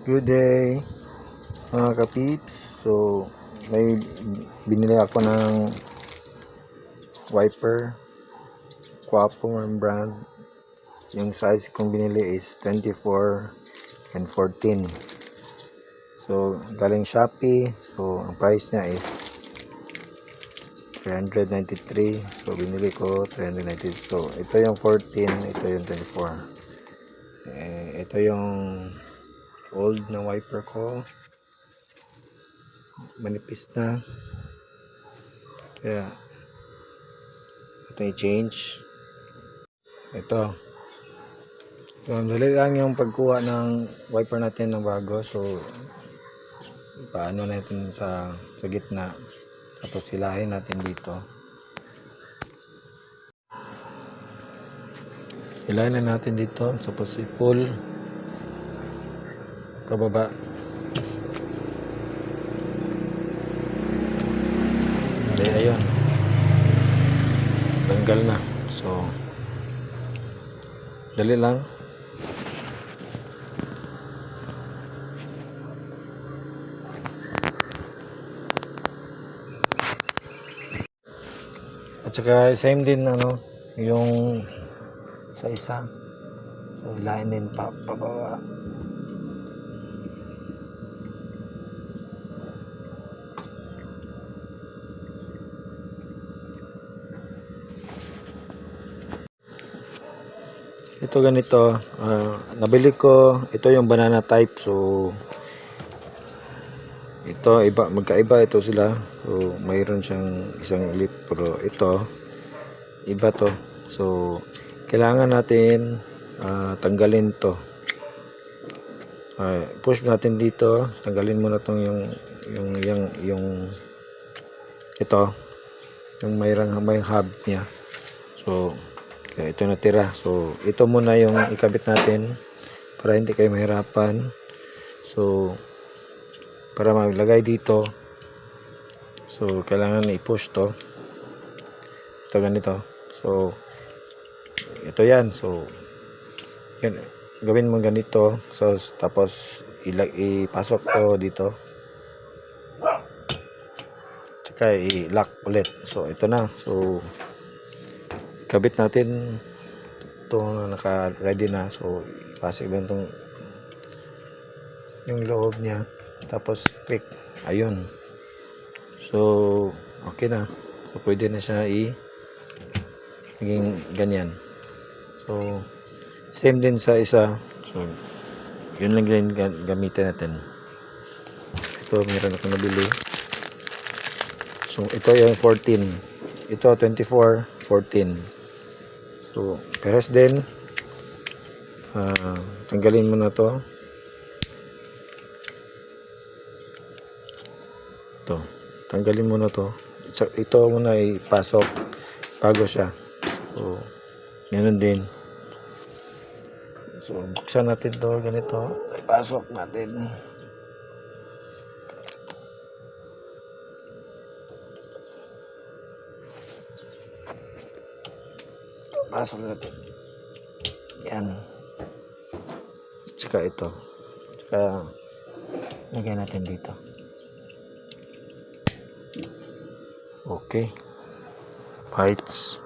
Good day mga kapips. So may binili ako ng wiper Quapo brand. Yung size kong binili is 24 and 14. So galing Shopee. So ang price niya is 393. So binili ko 393. So ito yung 14, ito yung 24. Ito yung old na wiper ko, manipis na, kaya ito i-change. Ito dali lang yung pagkuha ng wiper natin na bago. So paano natin sa gitna, tapos hilahin natin dito, hilahin na natin dito, tapos i-pull kababa. Ayun, tanggal na. So dali lang. At saka same din yung sa isa. So hilahin din pababa. Ito ganito, nabili ko, ito yung banana type. So ito iba, magkaiba ito sila. So mayroon siyang isang lip, pero ito iba to. So kailangan natin tanggalin to. Push natin dito, tanggalin muna tong yung ito, yung may hub niya. So kaya ito natira. So ito muna yung ikabit natin para hindi kayo mahirapan. So para mailagay dito, so kailangan i-push to. Ito ganito. So ito yan. So yan, gawin mo ganito. So tapos ipasok to dito, tsaka i-lock ulit. So ito na. So kabit natin ito na naka-ready na. So ipasok lang itong yung loob niya, tapos click. Ayun. So okay na. So pwede na siya maging ganyan. So same din sa isa. So yun lang din gamitin natin. Ito meron ako nabili. So ito yung 14, ito 24, 14. So peres din. Tanggalin mo na to. Ito, tanggalin mo na to. Ito muna ipasok bago siya. So ganoon din. So buksan natin to ganito, ipasok natin. Pasok natin yan, tsaka ito, tsaka lagyan natin dito. Okay, bites.